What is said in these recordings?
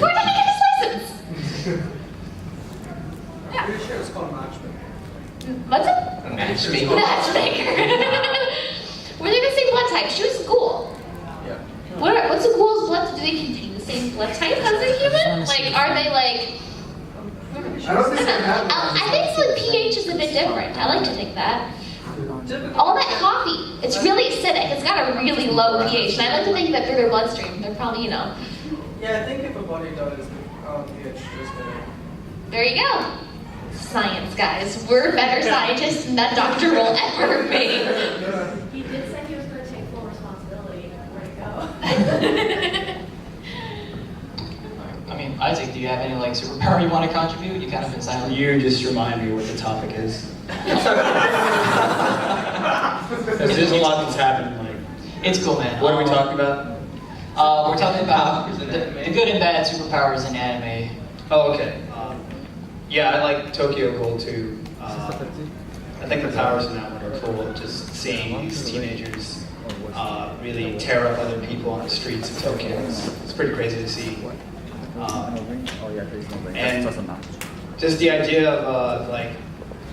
Where did he get his license? I'm pretty sure it's called matchmaker. What's it? Matchmaker. Matchmaker. Were they the same blood type? She was a ghoul. Yeah. What's a ghoul's blood? Do they contain the same blood type as a human? Like, are they like? I don't think they have I think the pH is a bit different. I like to think that. All that coffee, it's really acidic. It's got a really low pH, and I like to think that through their bloodstream, they're probably, Yeah, I think if a body does, pH is better. There you go. Science, guys. We're better scientists than that doctor will ever be. He did say he was going to take full responsibility. Where'd it go? I mean, Isaac, do you have any like superpower you want to contribute? You kind of been silent. You just remind me what the topic is. There's a lot that's happened. Like, It's cool, man. what are we talking about? We're talking about the good and bad superpowers in anime. Oh, okay. Yeah, I like Tokyo Ghoul too. I think the powers in that one are cool. Just seeing these teenagers really tear up other people on the streets of Tokyo. It's pretty crazy to see. And just the idea of like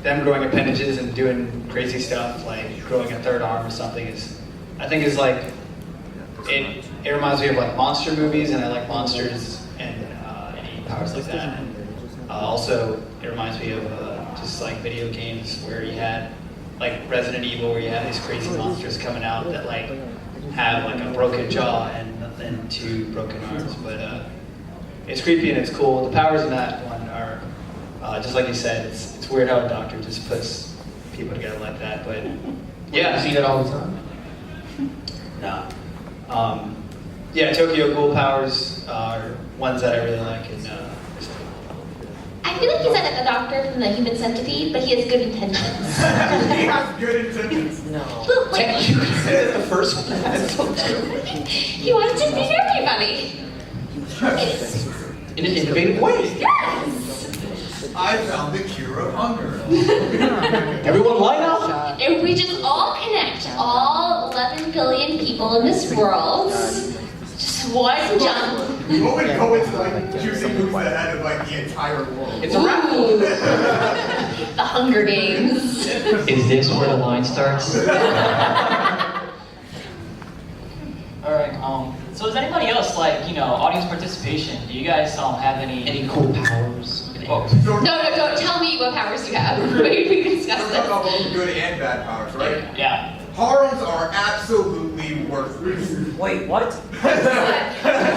them growing appendages and doing crazy stuff, like growing a third arm or something, I think is like it reminds me of like monster movies, and I like monsters and any powers like that. Also, it reminds me of just like video games where you had like Resident Evil, where you had these crazy monsters coming out that like have like a broken jaw and 2 broken arms. But it's creepy and it's cool. The powers in that one are just like you said. It's weird how a doctor just puts people together like that. But yeah, You see that all the time. nah. Yeah, Tokyo Ghoul powers are ones that I really like. And I feel like he's like a doctor from the Human Centipede, but he has good intentions. He has good intentions. No. But, like, You said the first one. That's so true. he wants to feed everybody. In an innovative way. Yes! I found the cure of hunger. Everyone line up. If we just all connect, all 11 billion people in this world, just one jump. What would go into like juicing moves that head of like the entire world? It's a wrap. Ooh. The Hunger Games. Is this where the line starts? Alright, so does anybody else like, audience participation? Do you guys have any cool powers? Oh, No, don't tell me what powers you have. We can discuss We're talking this. about both good and bad powers, right? yeah. Harems are absolutely worthless. Wait, what?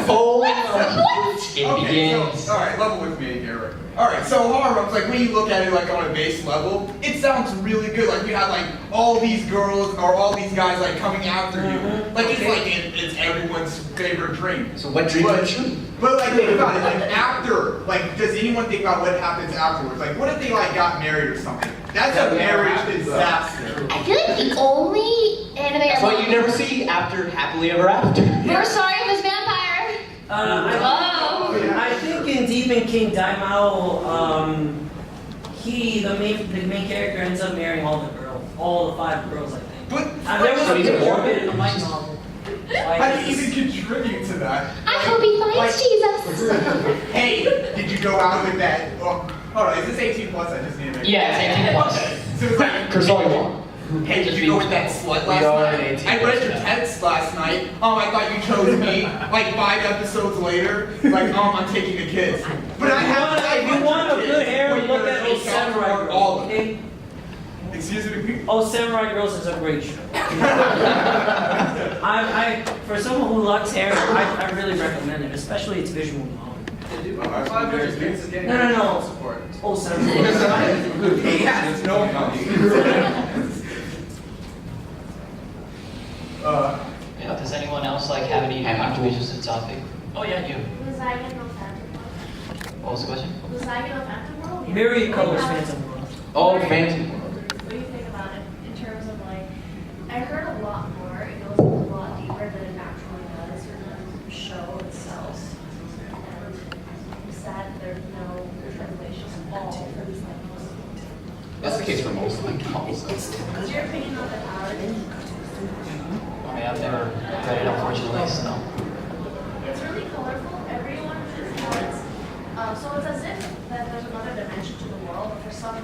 Oh, What? It okay, begins. so, alright, level with me here. Alright, so harems, like when you look at it like on a base level, it sounds really good. Like you have like all these girls or all these guys like coming after you. Like it's everyone's favorite dream. So what dream But- is true? But like think about it, like after, like does anyone think about what happens afterwards? Like what if they like got married or something? That's a marriage disaster. I feel like the only anime That's why you never see after happily ever after. We're sorry it was vampire. Whoa. I think in Demon King Daimao, the main character ends up marrying all the girls, all the 5 girls, I think. But There was So a he's bit a more Mormon? in the light novel. how do you even contribute to that? I hope he finds Jesus. Hey, did you go out with that? Oh, hold on, is this 18 plus? I just need to make Yeah, it's 18 plus. Okay, so it's like, Curse all you want. hey, did you go with that slut We last are night? an 18 I read your plus, text last night. I thought you chose me. Like 5 episodes later, like, I'm taking the kids. But I have. If you want a good hair, Wait, look you're at gonna those Samurai all Girls, of them. okay? Excuse me. Oh, Samurai Girls is a great show. For someone who likes hair, I really recommend it, especially its visual novel. No. Oh, Samurai Girls. He has no money. Does anyone else have any contributions to the topic? Oh yeah, you. Was I in the Phantom World? What was the question? Was I in the Phantom World? Myriad Colors Phantom World. Oh, Phantom World. What do you think about it in terms of I heard a lot more. It goes a lot deeper than it actually does in the show itself. And I'm sad that there's no translations at all for these things. That's the case for most novels. What's your opinion on the power? I mean, I've never read it, unfortunately, so. It's really colorful. Everyone is So it's as if that there's another dimension to the world, but for some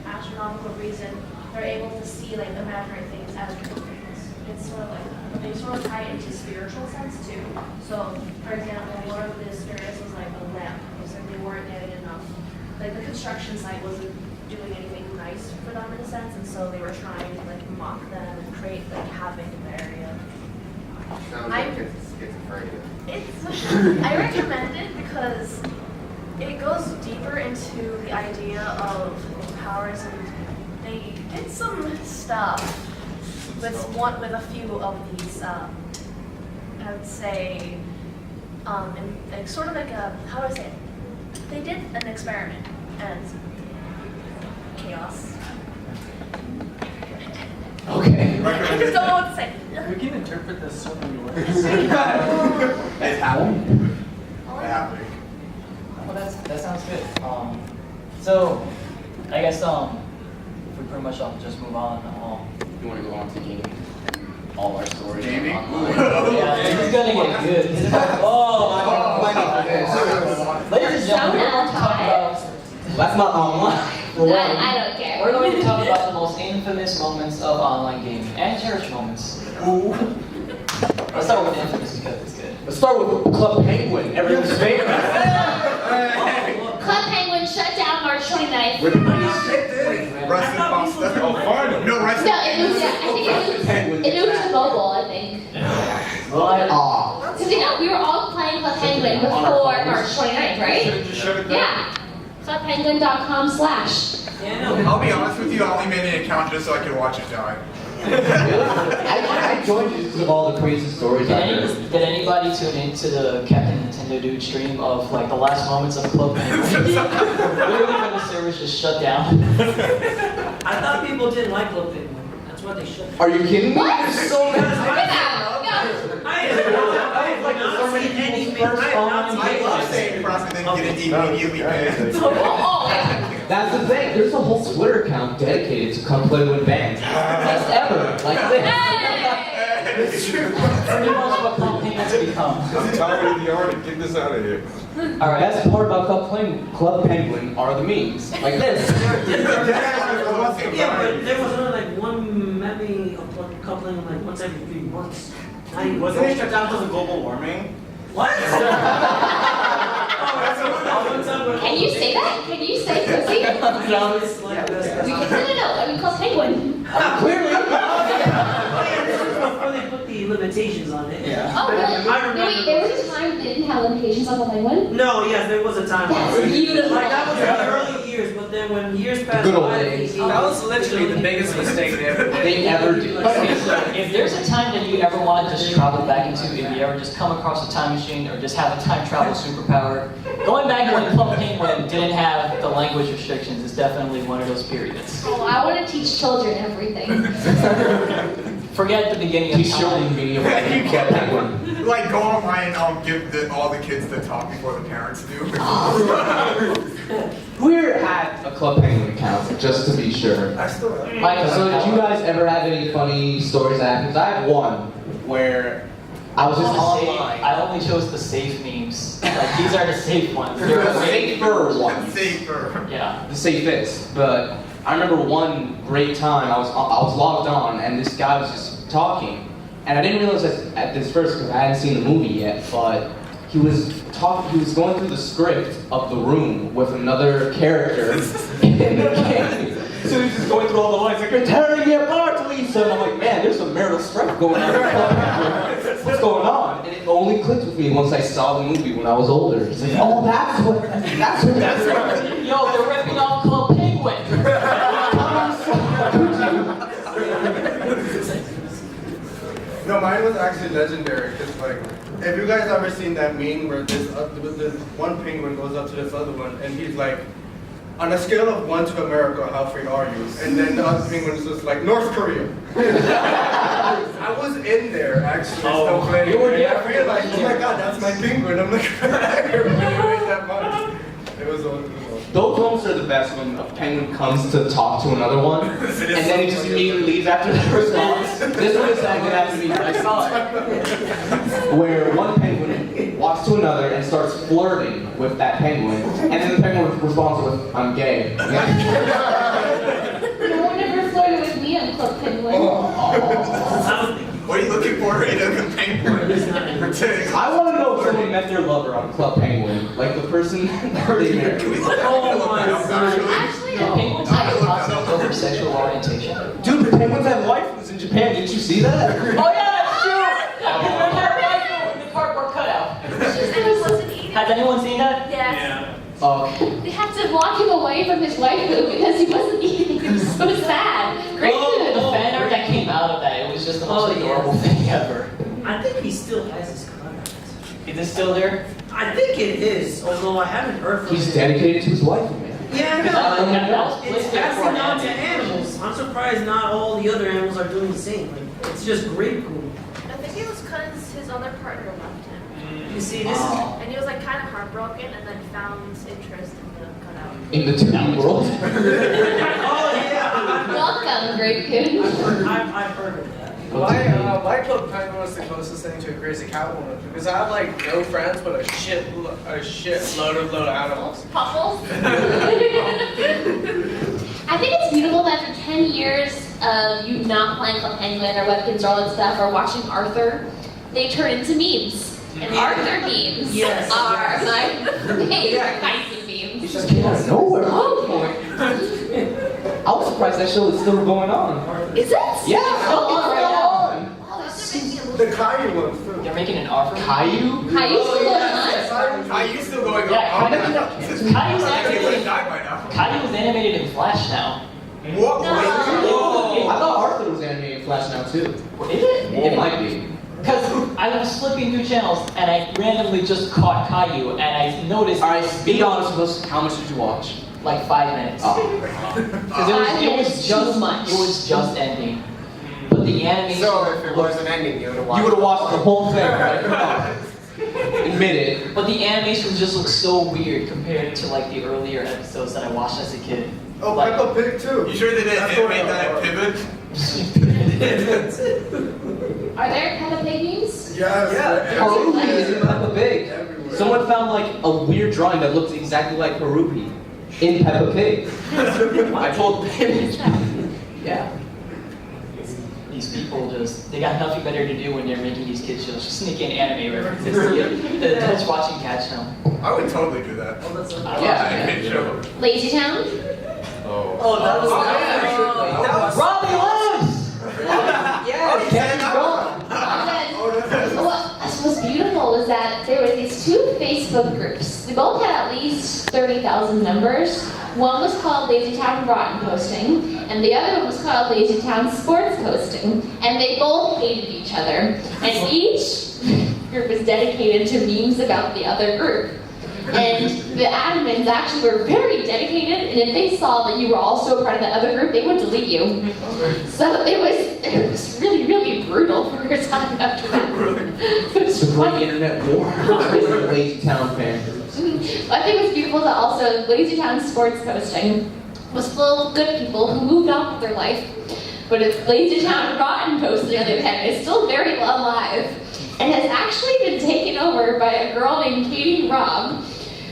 astronomical reason, they're able to see like imaginary things as real things. It's sort of like they sort of tie it into spiritual sense too. So, for example, one of the spirits was like a lamp. It was like they weren't getting enough. Like the construction site wasn't doing anything nice for them in a sense, and so they were trying to like mock them and create like havoc in the area. Sounds like it's schizophrenia. I recommend it because it goes deeper into the idea of powers, and they did some stuff with a few of these. I would say, and like sort of like a how do I say it? They did an experiment and chaos. Okay. I just don't know what to say. We can interpret this so many ways. It's happening. All It's happening. Well, that sounds good. So, I guess if we pretty much just move on. You want to go on to gaming? All our stories. Gaming? Yeah, this is gonna get good. Oh, ladies and gentlemen, we're going to talk about. That's not online. I don't care. We're going to talk about the most infamous moments of online gaming and church moments. Let's start with infamous because it's good. Let's start with Club Penguin, everyone's favorite. Club Penguin shut down March 29th. Rusted pasta. Oh, finally. No, rusted. No, it was, yeah, I think it moved to mobile, I think. Aw. Because you know, we were all playing Club Penguin before March 29th, right? Yeah. Clubpenguin.com/. Yeah, no. I'll be honest with you, I only made an account just so I could watch it die. I joined you because of all the crazy stories I heard. Did anybody tune into the Captain Nintendo Dude stream of like the last moments of Club Penguin? Literally when the servers just shut down. I thought people didn't like Club Penguin. That's what they should. Are you kidding me? What? There's so many. I have not seen anything. I have not seen I love saying Frosty then get it immediately banned. That's the thing. There's a whole Twitter account dedicated to Come Play with Bands. Best ever. Like this. It's true. Pretty much what Club Penguin's become. I'm tired of the art. Get this out of here. Alright. Best part about Club Penguin are the memes. Like this. Yeah, but there was only like one meme of coupling like once every 3 months. Wasn't it shut down because of global warming? What? Can you say that? Can you say pussy? No, it's like No. I mean, Club Penguin. Clearly. this is before they put the limitations on it. Yeah. Oh, really? I remember. Wait, there was a time they didn't have limitations on Club Penguin? No, yes, there was a time. That's beautiful. Like that was in the early years, but then when years passed Good old by, days. That was literally the biggest mistake they ever did. They ever do. Okay, so if there's a time that you ever want to just travel back into, if you ever just come across a time machine or just have a time travel superpower, going back to when Club Penguin didn't have the language restrictions is definitely one of those periods. Oh, I want to teach children everything. Forget the beginning of He's showing time. me what Club Penguin. Like go online and give all the kids the talk before the parents do. We're at a Club Penguin account, just to be sure. I still have. Mike, So did you guys ever have any funny stories that happened? 'Cause I have one where I was just online. I only chose the safe memes. Like these are the safe ones. They're The safe. safer ones. Safer. Yeah. The safest. But I remember one great time I was logged on and this guy was just talking. And I didn't realize this at this first because I hadn't seen the movie yet, but he was going through the script of The Room with another character in the game. So he's just going through all the lines like, "You're tearing me apart, Lisa!" And I'm like, man, there's some marital strife going on. What's going on? And it only clicked with me once I saw the movie when I was older. It's like, oh, that's what. Yo, they're ripping off Club Penguin. No, mine was actually legendary. Cause like, have you guys ever seen that meme where this one penguin goes up to this other one and he's like, on a scale of 1 to America, how afraid are you? And then the other penguin is just like, North Korea. I was in there actually still playing. you were and there. I realized, oh my god, that's my penguin. I'm like, I really hate that much. It was awesome. Those ones are the best when a penguin comes to talk to another one, and then he just immediately leaves after the response. This one is something that happened to me when I saw it. Where one penguin walks to another and starts flirting with that penguin, and then the penguin responds with, "I'm gay." No one ever flirted with me on Club Penguin. What are you looking for in a penguin? I want to know if someone met their lover on Club Penguin, like the person that they married. Can we look that up, actually? Actually, Can penguins have a concept over sexual orientation? Dude, the penguins have waifus in Japan. Didn't you see that? Oh yeah, that's true! Remember the cardboard cutout? Has anyone seen that? Yes. they had to walk him away from his waifu because he wasn't eating. It was so sad. Great food. The fan art that came out of that, it was just the most adorable thing ever. I think he still has his cutout. Is it still there? I think it is, although I haven't heard from He's him. dedicated to his wife, man. Yeah, I know. That was It's placed there for passing an on to animation. animals. I'm surprised not all the other animals are doing the same. Like, it's just great cool. I think it was because his other partner left him. You see, this is. Oh. And he was like kind of heartbroken and then found interest in the cutout. In the 2D world. Oh yeah, Welcome, great food. I've heard of that. My Club Penguin was the closest thing to a crazy Catwoman because I have like no friends but a shit load of animals. Puffles. I think it's beautiful that after 10 years of you not playing Club Penguin or Webkins or all that stuff or watching Arthur, they turn into memes. And Arthur memes Yes. are my favorite kinds of memes. It just came out of nowhere. Oh, I was surprised that show is still going on. is it? Yeah, it's still on right now. Oh, that's so The Caillou ones too. They're making an offer. Caillou? Caillou still going on? Are you still going on? Yeah, Caillou's He animated. died by now. Caillou's animated in Flash now. What? No. I thought Arthur was animated in Flash now too. Is it? It might be. Because I was flipping through channels and I randomly just caught Caillou and I noticed. All right, be honest with us. How much did you watch? Like 5 minutes. Oh. Because 5 minutes was just too much. It was just ending. But the animation. So if it wasn't ending, you would have watched. You would have watched the whole thing, right? Come on. Admit it. But the animation just looks so weird compared to like the earlier episodes that I watched as a kid. Oh, Like- Peppa Pig too. You sure they didn't That's animate what I that thought. pivot? Are there Peppa Pig memes? Yes. Haruhi is in Peppa Pig. Everywhere. Someone found like a weird drawing that looks exactly like Haruhi in Peppa Pig. I told him. Yeah. These people they got nothing better to do when they're making these kids shows. Just sneak in anime references. The adults watching Catch Them. I would totally do that. Oh, that's Yeah. Show. Lazy Town? Oh. that was. Robbie lives! Yeah, Ken's gone. What was beautiful was that there were these two Facebook groups. They both had at least 30,000 members. One was called Lazy Town Rotten Posting, and the other one was called Lazy Town Sports Posting. And they both hated each other. And each group was dedicated to memes about the other group. And the admins actually were very dedicated, and if they saw that you were also a part of the other group, they would delete you. So it was really, really brutal for a time after that. It was The great funny. internet war. Lazy Town fan. I think it was beautiful that also Lazy Town Sports Posting was full of good people who moved on with their life. But it's Lazy Town Rotten Posting, on the other hand, is still very alive and has actually been taken over by a girl named Katie Robb,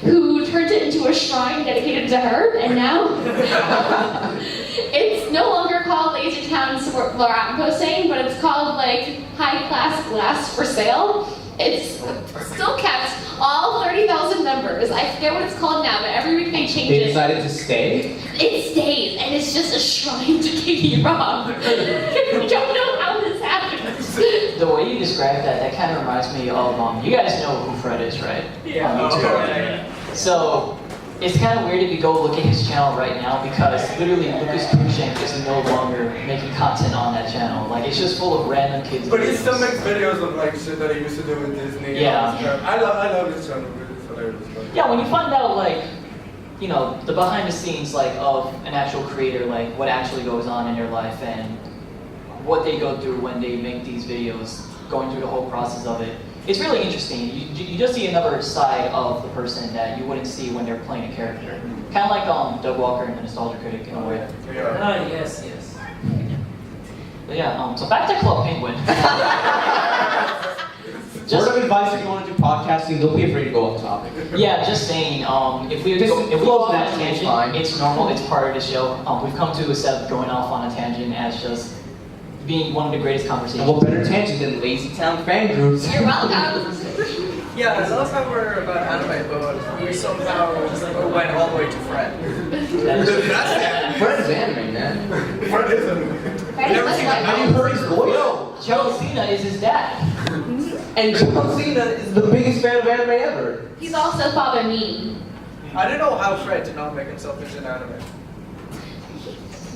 who turned it into a shrine dedicated to her, and now it's no longer called Lazy Town Rotten Posting, but it's called like High Class Glass for Sale. It's still kept all 30,000 members. I forget what it's called now, but every week they change They it. decided to stay. It stays, and it's just a shrine to Katie Robb. I don't know how this happened. The way you described that kind of reminds me of, you guys know who Fred is, right? Yeah. On YouTube. So, it's kind of weird if you go look at his channel right now because literally Lucas Cruikshank is no longer making content on that channel. Like, it's just full of random kids. But he videos. still makes videos of like shit that he used to do with Disney. Yeah. And stuff. I love his channel. It's hilarious. Yeah, when you find out, like, you know, the behind the scenes, like, of an actual creator, like, what actually goes on in their life and what they go through when they make these videos, going through the whole process of it. It's really interesting. You just see another side of the person that you wouldn't see when they're playing a character. Kind of like Doug Walker in The Nostalgia Critic in a way. Yeah. Ah, yes, yes. But yeah, so back to Club Penguin. Word of advice if you want to do podcasting, don't be afraid to go off topic. Yeah, just saying, if we Just go close off on that, a it's tangent, fine. it's normal, it's part of the show. We've come to accept going off on a tangent as just being one of the greatest conversations. And what better tangent than Lazy Town fan groups? You're welcome. Yeah, I love how we're about anime, but we somehow went all the way to Fred. Fred's anime, man. What is it? Right? Never Let's seen let- Have you heard his voice? John Cena is his dad. And John Cena is the biggest fan of anime ever. He's also Father Mean. I don't know how Fred did not make himself into an anime.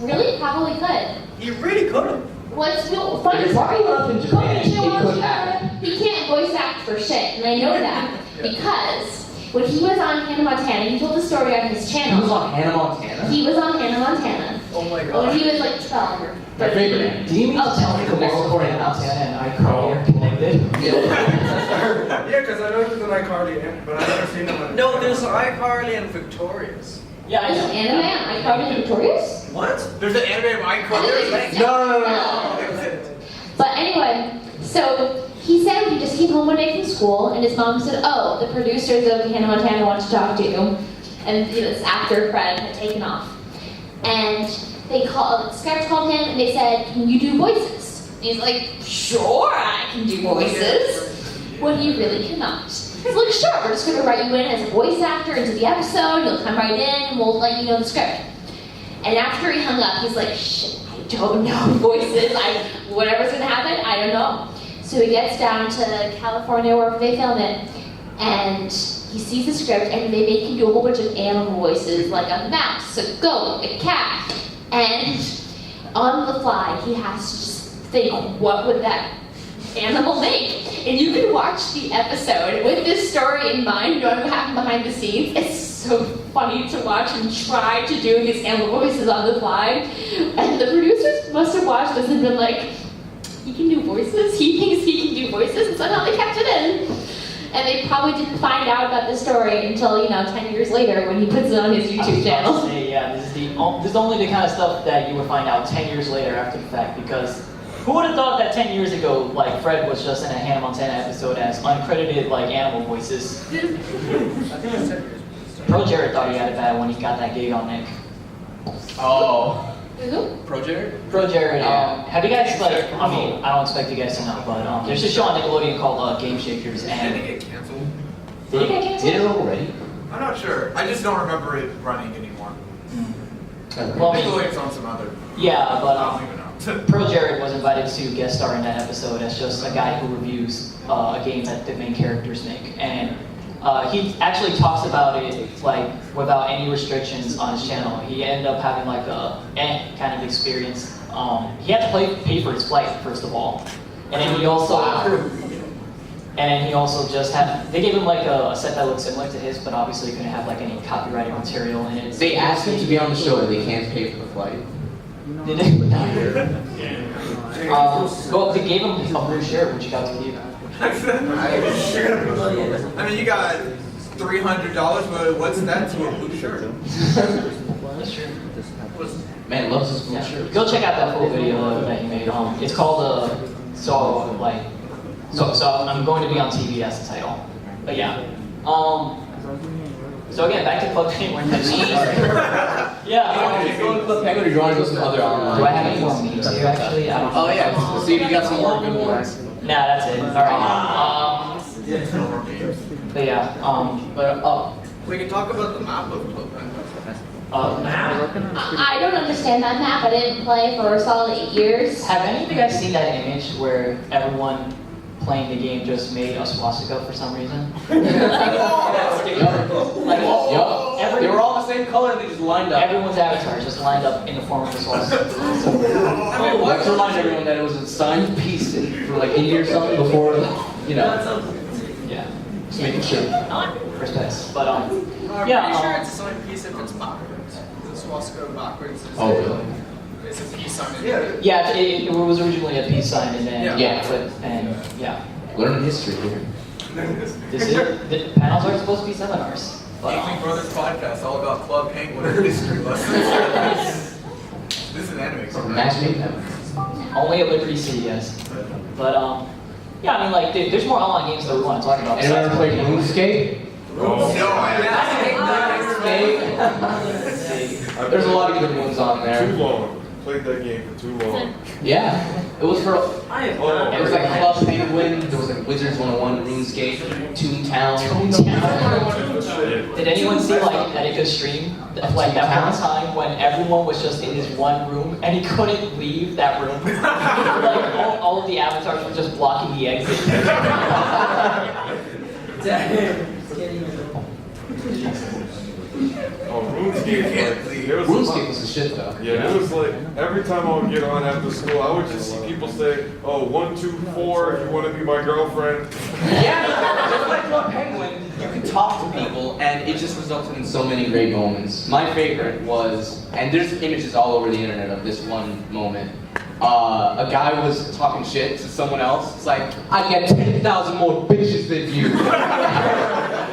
Really? Probably could. He really could have. What's no funny If it's story? popular enough in Japan, it could happen. He can't voice act for shit, and I know that because when he was on Hannah Montana, he told the story on his He channel. was on Hannah Montana. He was on Hannah Montana Oh my when god. he was like 12 or My 13. favorite anime. Do you mean to tell me the Next world of door Hannah house. Montana and iCarly are connected? Yeah, because I know he's an iCarly, but I've never seen him on No, there's iCarly and Victorious. Yeah, I There's an know. anime on iCarly Victorious? What? There's an anime of iCarly. No. But anyway, so he said he just came home one day from school, and his mom said, "Oh, the producers of Hannah Montana want to talk to you." And this actor Fred had taken off, and Skype called him, and they said, "Can you do voices?" And he's like, "Sure, I can do voices." What he really cannot. He's like, "Sure, we're just going to write you in as a voice actor into the episode. You'll come right in, and we'll let you know the script." And after he hung up, he's like, "Shit, I don't know voices. Whatever's gonna happen, I don't know." So he gets down to California wherever they film it, and he sees the script, and they make him do a whole bunch of animal voices, like a mouse, a goat, a cat, and on the fly, he has to just think, what would that animal make? And you can watch the episode with this story in mind, knowing what happened behind the scenes. It's so funny to watch him try to do these animal voices on the fly. And the producers must have watched this and been like, he can do voices? He thinks he can do voices? And somehow they kept it in. And they probably didn't find out about the story until, 10 years later when he puts it on his I was YouTube about to channel. say, yeah, this is only the kind of stuff that you would find out 10 years later after the fact, because who would have thought that 10 years ago, like, Fred was just in a Hannah Montana episode as uncredited, like, animal voices? I think it's 10 years. Pro Jared thought he had it bad when he got that gig on Nick. Oh. Who? Pro Jared? Pro Jared, Yeah. have you guys, like, I mean, I don't expect you guys to know, but there's a show on Nickelodeon called Game Shakers, Did it and get canceled? did it get canceled? Did it already? I'm not sure. I just don't remember it running anymore. Well, I mean, Nickelodeon's on some other. yeah, but I don't even know. Pro Jared was invited to guest star in that episode as just a guy who reviews a game that the main characters make, and he actually talks about it like without any restrictions on his channel. He ended up having like a kind of experience. He had to pay for his flight first of all, and then he also just had. They gave him like a set that looked similar to his, but obviously couldn't have like any copyrighted material in it. They asked him to be on the show, but they can't pay for the flight. Did they? Well, they gave him a blue shirt, which he got to keep. I mean, you got $300, but what's that to a blue shirt? That's true. Man loves his blue Yeah. shirt. Go check out that full video that he made. It's called so I'm going to be on TV as the title. But yeah. So again, back to Club Penguin. Yeah. Go to Club Penguin or do you want to go some other online? Do I have any more memes here actually? I don't know. Oh yeah, let's see if you got some more good ones. Nah, that's it. Alright. But yeah, We can talk about the map of Club Penguin. I don't understand that map. I didn't play for a solid 8 years. have any of you guys seen that image where everyone playing the game just made a swastika for some reason? Yup. They were all the same color and they just lined up. Everyone's avatar is just lined up in the form of a swastika. Like to remind everyone that it was a signed piece for like India or something before, Yeah. just making sure. Respects. But I'm yeah. pretty sure it's a signed piece if it's backwards. The swastika backwards is Oh, really? it's a peace sign. Yeah, it was originally a peace sign, and then Yeah. Learning history here. the panels are supposed to be seminars. But, Inkling Brothers podcast, all about Club Penguin history lessons. This is an anime. Matchmaking. only at Liberty City, guys. But Yeah, I mean, like, there's more online games that we want to talk about. Anyone ever played RuneScape? No, There's a lot of good ones on Too there. long. Played that game for too long. Yeah, it was for. I have Oh, It was like Club Penguin. There was like Wizards 101, RuneScape, Toontown. Did anyone see like Etika's stream? Like that one time when everyone was just in this one room and he couldn't leave that room. Like all of the avatars were just blocking the exit. Oh, RuneScape, like, there was a RuneScape lot- was the shit though. Yeah, it was like, every time I would get on after school, I would just see people say, oh, 1, 2, 4, if you want to be my girlfriend. Yeah, just like Club Penguin, you could talk to people, and it just resulted in so many great moments. My favorite was, and there's images all over the internet of this one moment. A guy was talking shit to someone else. It's like, I get 10,000 more bitches than you.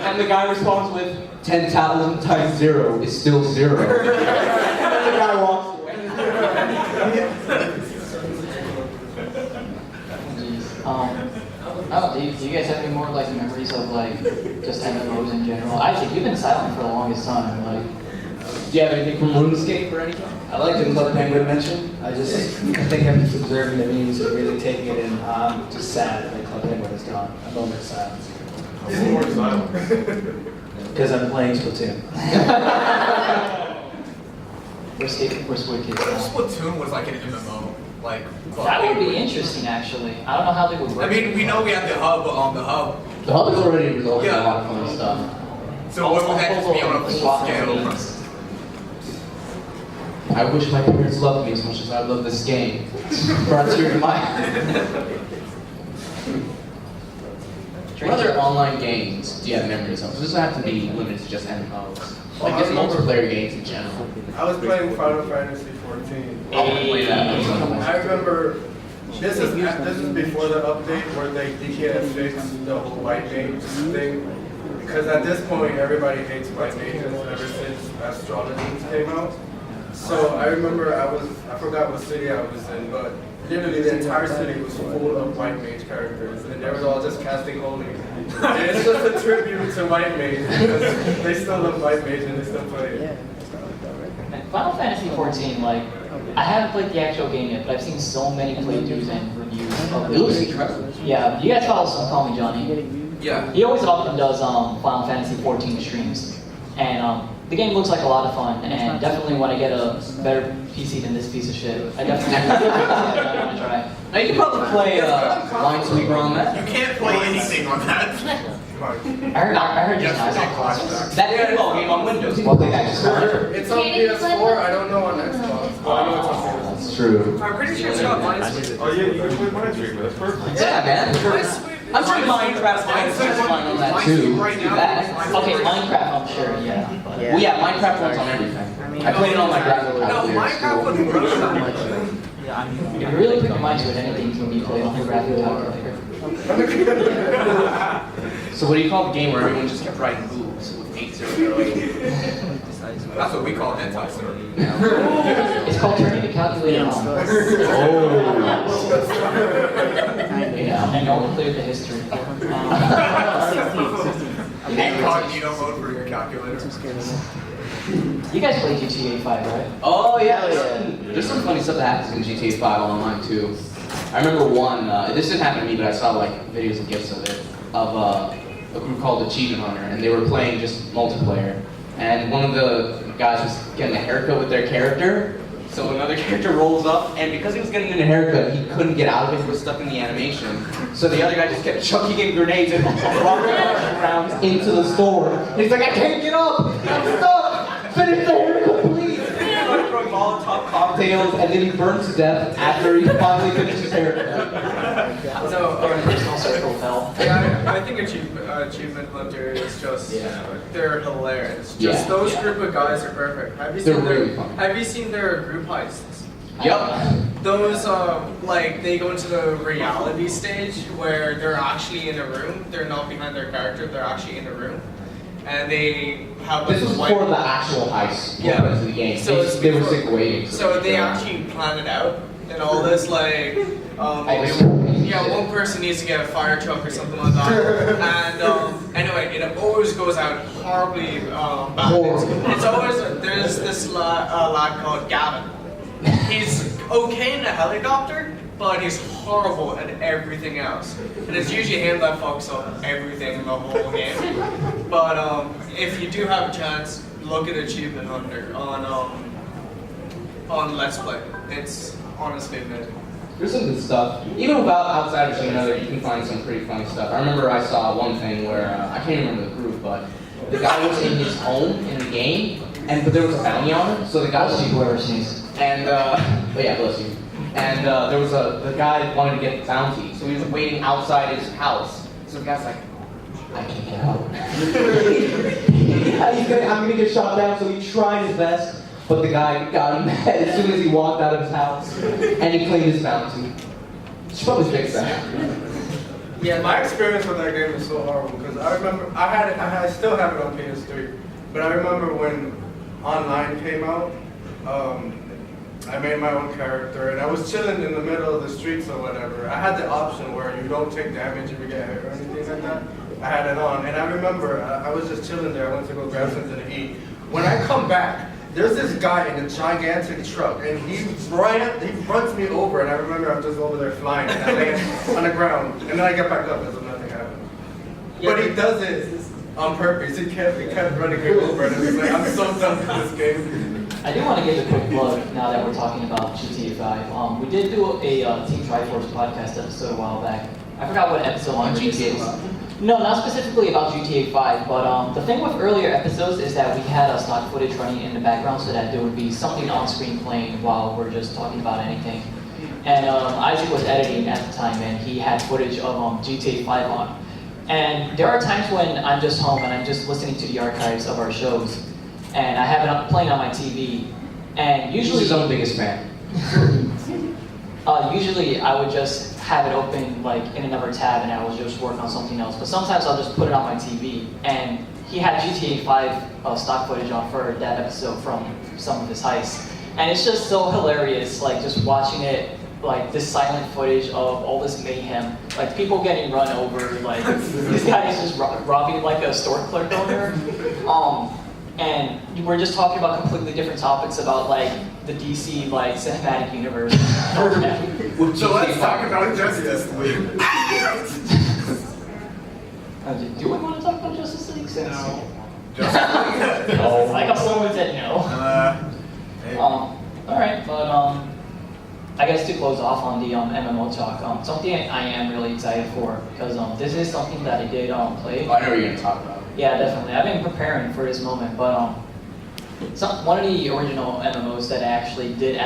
And the guy responds with, 10,000 times 0 is still 0. And the guy walks away. Oh, do you guys have any more like memories of like just MMOs in general? Isaac, you've been silent for the longest time. Like, Do you have anything from RuneScape or anything? I like the Club Penguin mention. I think I'm just observing the memes and really taking it in. I'm just sad that Club Penguin is gone. I'm a little bit sad. I'm more silent. Because I'm playing Splatoon. we're Squid Kids now. Splatoon was like an MMO. Like, That would be interesting, actually. I don't know how they would work. I mean, we know we have the hub on the hub. The hub is already resulting in a lot of fun stuff. So what would that just be on a full scale? I wish my parents loved me as much as I love this game. Frontier to my. What other online games do you have memories of? It doesn't have to be limited to just MMOs. Like just multiplayer games in general. I was playing Final Fantasy 14. I want to play that. I remember this is before the update where they can't fix the whole white mage thing. Because at this point everybody hates white mages ever since astrology came out. So I remember I forgot what city I was in, but literally the entire city was full of white mage characters, and they were all just casting holy. And it's just a tribute to white mage because they still love white mage and they still play it. Final Fantasy 14, like, I haven't played the actual game yet, but I've seen so many playthroughs and reviews of It looks incredible. Yeah, you guys follow Call Me Johnny? Yeah. He always often does Final Fantasy 14 streams, and the game looks like a lot of fun, and definitely want to get a better PC than this piece of shit. I definitely want to try. Now you can probably play Minesweeper on that. You can't play anything on that. I heard just now. That pinball game on Windows. Well, they actually It's on PS4, I don't know on Xbox, but I know it's on PS4. That's true. I'm pretty sure it's got Minesweeper. Oh yeah, you can play Minesweeper. That's perfect. Yeah, man. I'm sure Minecraft has fine on that too. Do that. Okay, Minecraft, I'm sure, yeah. But Well, yeah, Minecraft runs on everything. I played it on my graphic No, calculator at Minecraft school. wouldn't run on that. if you really put your mind to it, anything can be played on your graphic calculator. So what do you call the game where everyone just kept writing boobs with 800? That's what we call hentai, sir. It's called turning the calculator on. Yeah, and no one cleared the history. Incognito mode for your calculator. You guys play GTA 5, right? Oh yeah, there's some funny stuff that happens in GTA 5 online too. I remember one, this didn't happen to me, but I saw like videos and gifs of it, of a group called Achievement Hunter, and they were playing just multiplayer. And one of the guys was getting a haircut with their character, so another character rolls up, and because he was getting a haircut, he couldn't get out of it, he was stuck in the animation. So the other guy just kept chucking in grenades and rocket rounds into the store. And he's like, I can't get up! I'm stuck! Finish the haircut, please! Like throwing Molotov cocktails, and then he burns to death after he finally finishes his haircut. So, Personal circle of hell. yeah, I think Achievement Hunter is just, they're hilarious. Just Yeah. those group of guys are perfect. Have you They're seen really their, fun. Have you seen their group heists? Yep. Those, like, they go into the reality stage where they're actually in a room. They're not behind their character, they're actually in a room. And they have like This was before the actual heist Yeah. of the game. So it's they were before- sick waiting. So they actually plan it out and all this, like, All this- yeah, Yeah, one person needs to get a fire truck or something like that. And anyway, it always goes out horribly bad. It's always there's this lad called Gavin. He's okay in the helicopter, but he's horrible at everything else. And it's usually him that fucks up everything in the whole game. But if you do have a chance, look at Achievement Hunter on Let's Play. It's honestly amazing. There's some good stuff. Even without outsiders, you know, you can find some pretty funny stuff. I remember I saw one thing where, I can't even remember the group, but the guy was in his home in the game, but there was a bounty on him, so the guy was... whoever sneezes. And, but yeah, bless you. And there was the guy wanted to get the bounty, so he was waiting outside his house. So the guy's like, I can't get out. I'm gonna get shot down, so he tried his best. But the guy got him mad as soon as he walked out of his house, and he claimed his bounty. Should probably fix that. Yeah, my experience with that game is so horrible because I remember I still have it on PS3, but I remember when Online came out, I made my own character and I was chilling in the middle of the streets or whatever. I had the option where you don't take damage if you get hit or anything like that. I had it on, and I remember I was just chilling there. I went to go grab something to eat. When I come back, there's this guy in a gigantic truck, and he runs me over, and I remember I'm just over there flying, and I land on the ground, and then I get back up as if nothing happened. Yeah, but he does it on purpose. He kept running me over, and I was like, I'm so done with this game. I do want to give a quick plug now that we're talking about GTA 5. We did do a Team Triforce podcast episode a while back. I forgot what episode On number this GTA is. 5? No, not specifically about GTA 5, but the thing with earlier episodes is that we had stock footage running in the background so that there would be something on screen playing while we're just talking about anything. And Isaac was editing at the time, and he had footage of GTA 5 on. And there are times when I'm just home and I'm just listening to the archives of our shows, and I have it playing on my TV. And usually, He's the biggest fan. usually I would just have it open like in another tab and I will just work on something else. But sometimes I'll just put it on my TV. And he had GTA 5 stock footage on for that episode from some of his heists. And it's just so hilarious, like just watching it, like this silent footage of all this mayhem, like people getting run over, like this guy is just robbing like a store clerk owner. And we're just talking about completely different topics about like the DC like cinematic universe. So let's talk about Justice League. Do we want to talk about Justice League? No. Justice League? Like if someone said no. All right, but I guess to close off on the MMO talk, something I am really excited for because this is something that I did play. Oh, I know what you're gonna talk about. Yeah, definitely. I've been preparing for this moment, but one of the original MMOs that I actually did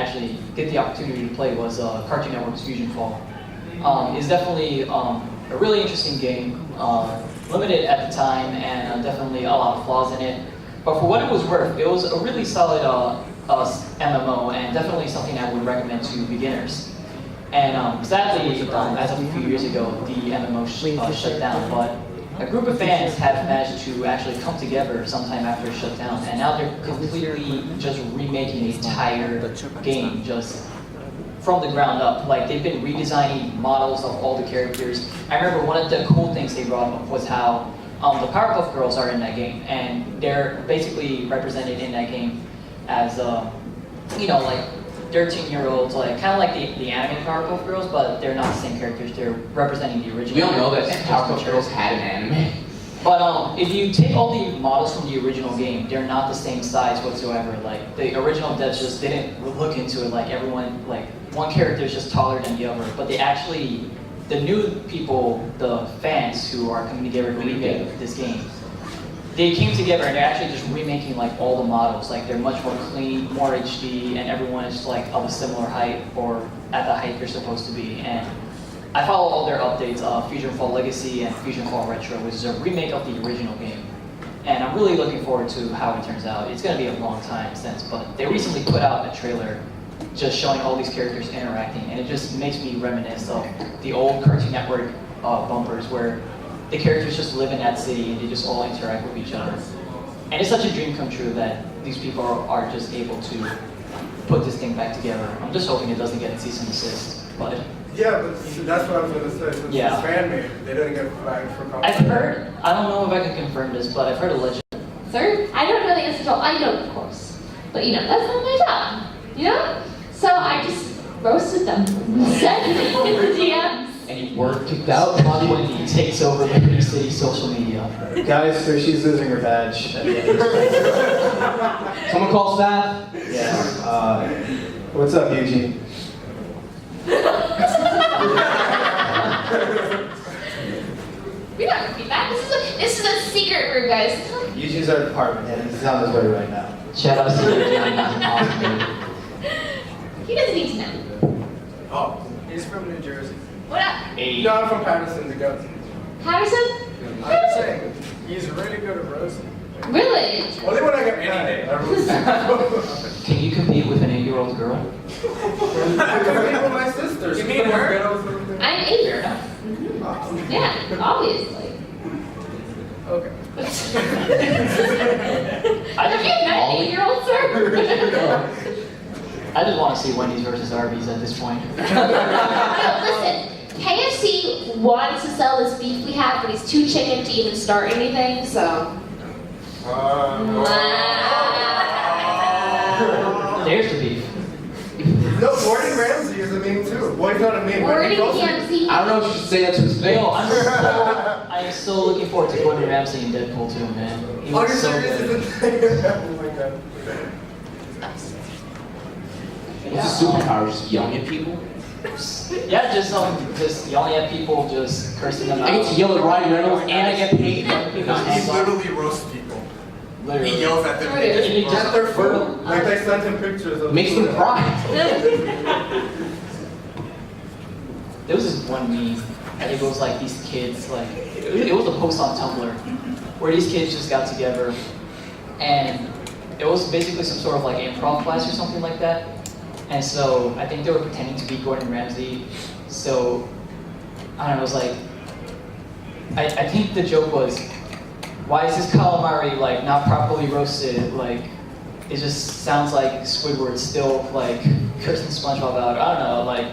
get the opportunity to play was Cartoon Network's Fusion Fall. It's definitely a really interesting game, limited at the time, and definitely a lot of flaws in it. But for what it was worth, it was a really solid MMO, and definitely something I would recommend to beginners. And sadly, as of a few years ago, the MMO shut down, but a group of fans have managed to actually come together sometime after it shut down, and now they're completely just remaking the entire game just from the ground up. Like they've been redesigning models of all the characters. I remember one of the cool things they brought up was how the Powerpuff Girls are in that game, and they're basically represented in that game as like 13-year-olds, like kind of like the anime Powerpuff Girls, but they're not the same characters. They're representing the original. We don't know that Powerpuff Girls had an anime. But if you take all the models from the original game, they're not the same size whatsoever. Like the original devs just didn't look into it. Like everyone, like one character is just taller than the other. But they actually, the new people, the fans who are coming together to remake this game, they came together and they're actually just remaking like all the models. Like they're much more clean, more HD, and everyone is like of a similar height or at the height they're supposed to be. And I follow all their updates, Fusion Fall Legacy and Fusion Fall Retro, which is a remake of the original game. And I'm really looking forward to how it turns out. It's going to be a long time since, but they recently put out a trailer just showing all these characters interacting, and it just makes me reminisce of the old Cartoon Network bumpers where the characters just live in that city and they just all interact with each other. And it's such a dream come true that these people are just able to put this thing back together. I'm just hoping it doesn't get a cease and desist, but Yeah, but that's what I was gonna say. Since Yeah. it's fan made, they didn't get flagged for I've copyright. heard, I don't know if I can confirm this, but I've heard a legend. Sir, I don't know the answer to all. I know, of course. But you know, that's not my job. You know? So I just roasted them. Sent it in the DMs. And you weren't kicked out. Ron Wendy takes over Liberty City social media. Guys, so she's losing her badge at the end of this. Someone call staff. Yeah. What's up, Eugene? We're not gonna be back. This is a secret room, guys. Eugene's our department head. He's on his way right now. Shout out to you, Johnny. He doesn't need to know. Oh, he's from New Jersey. What up? No, I'm from Patterson, the guts. Patterson? I'm just saying, he's really good at roasting. Really? Only when I get Any mad. day. I roast them. Can you compete with an 8-year-old girl? I compete with my sister. You She's mean from her? Barbados or something. I'm 8. Yeah, obviously. Okay. Have you met an 8-year-old, sir? I just want to see Wendy's versus Arby's at this point. No, listen. KFC wants to sell this beef we have, but he's too chicken to even start anything, so. There's the beef. No, Gordon Ramsay is a meme too. Well, he's not a meme. but Gordon he's also- Ramsay. I don't know if you should say that to his face. Yo, I am so looking forward to Gordon Ramsay in Deadpool too, man. He Oh, you're looks so serious? good. Oh my god. What's a superpower? Just yelling at people? Yeah, just yelling at people, just cursing them out. I get to yell at Ryan Reynolds and I get paid. He literally roasts people. He Literally. yells at them. And he At just their food. Like they sent him pictures of Makes them cry. There was this one meme, and it was like these kids, like, it was a post on Tumblr, where these kids just got together, and it was basically some sort of like improv class or something like that. And so I think they were pretending to be Gordon Ramsay. So I don't know, it was like, I think the joke was, why is this calamari like not properly roasted? Like, it just sounds like Squidward still like cursing SpongeBob out. I don't know, like,